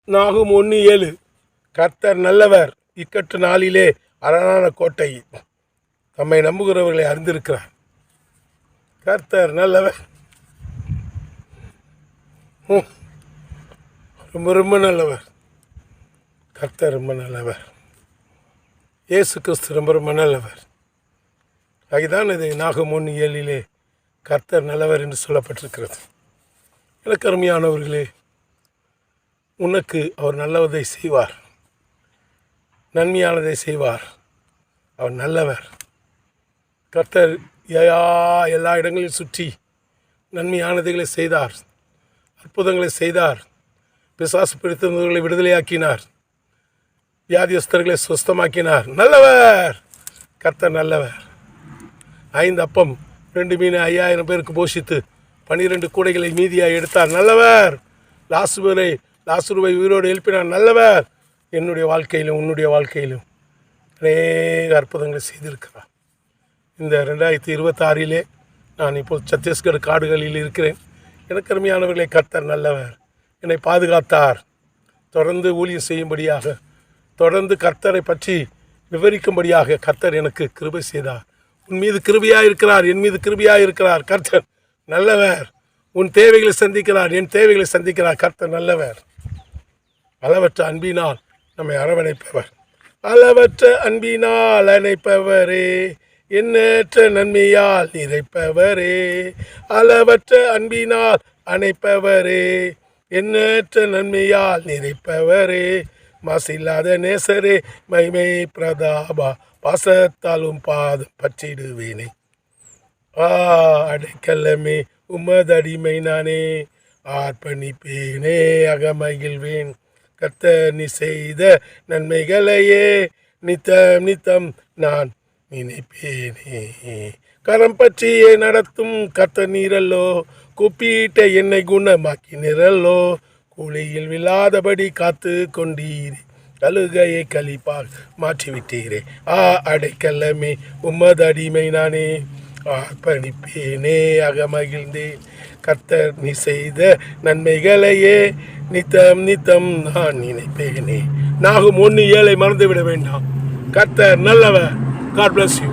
நாகும் 1:7. கர்த்தர் நல்லவர், இக்கட்டு நாளிலே அரணான கோட்டை. தம்மை நம்புகிறவர்களை அறிந்திருக்கிறார். கர்த்தர் நல்லவர், ரொம்ப ரொம்ப நல்லவர். கர்த்தர் ரொம்ப நல்லவர். இயேசு கிறிஸ்து ரொம்ப ரொம்ப நல்லவர். அதுதான் இது நாகும் 1:7 கர்த்தர் நல்லவர் என்று சொல்லப்பட்டிருக்கிறது. எனக்கு அருமையானவர்களே, உனக்கு அவர் நல்லவதை செய்வார், நன்மையானதை செய்வார். அவர் நல்லவர். கர்த்தர் எல்லா இடங்களிலும் சுற்றி நன்மையானதைகளை செய்தார், அற்புதங்களை செய்தார். பிசாசு பிடித்திருந்தவர்களை விடுதலையாக்கினார், வியாதியஸ்தர்களை சுஸ்தமாக்கினார். நல்லவர், கர்த்தர் நல்லவர். 5 அப்பம் 2 மீன் 5000 பேருக்கு போஷித்து 12 கூடைகளை மீதியாக எடுத்தார். நல்லவர். லாசுருவை உயிரோடு எழுப்பினார். நல்லவர். என்னுடைய வாழ்க்கையிலும் உன்னுடைய வாழ்க்கையிலும் அநேக அற்புதங்களை செய்திருக்கிறார். இந்த 2026 நான் இப்போது சத்தீஸ்கர் காடுகளில் இருக்கிறேன். எனக்கு அருமையானவர்களை, கர்த்தர் நல்லவர். என்னை பாதுகாத்தார். தொடர்ந்து ஊழியம் செய்யும்படியாக, தொடர்ந்து கர்த்தரை பற்றி விவரிக்கும்படியாக கர்த்தர் எனக்கு கிருபை செய்தார். உன் மீது கிருபையாக இருக்கிறார், என் மீது கிருபையாக இருக்கிறார். கர்த்தர் நல்லவர். உன் தேவைகளை சந்திக்கிறார், என் தேவைகளை சந்திக்கிறார். கர்த்தர் நல்லவர். அளவற்ற அன்பினால் நம்மை அரவணைப்பவர். அளவற்ற அன்பினால் அணைப்பவரே, எண்ணற்ற நன்மையால் நிறைப்பவரே. அளவற்ற அன்பினால் அணைப்பவரே, எண்ணற்ற நன்மையால் நிறைப்பவரே. மாசில்லாத நேசரே, மகிமை பிரதாபா, பாசத்தாலும் பாதம் பற்றிடுவேனே. அடைக்கலமே, உமதடிமை நானே, ஆர்ப்பணிப்பேனே, அகமகிழ்வேன். கர்த்தர் நீ செய்த நன்மைகளையே நித்தம் நித்தம் நான் நினைப்பேனே. கரம் பற்றியே நடத்தும் கர்த்தர் நீரல்லோ, கூப்பிட்ட என்னை குணமாக்கினரல்லோ. கூலியில் விழாதபடி காத்து கொண்டீரே, கழுகையை கழிப்பால் மாற்றிவிட்டீரே. அடைக்கலமே, உமது அடிமை நானே, ஆர்ப்பணிப்பேனே, அகமகிழ்ந்தேன். கர்த்தர் நீ செய்த நன்மைகளையே நித்தம் நித்தம் நான் நினைப்பேனே. நாகும் 1:7 மறந்துவிட வேண்டாம். கர்த்தர் நல்லவர். God bless you.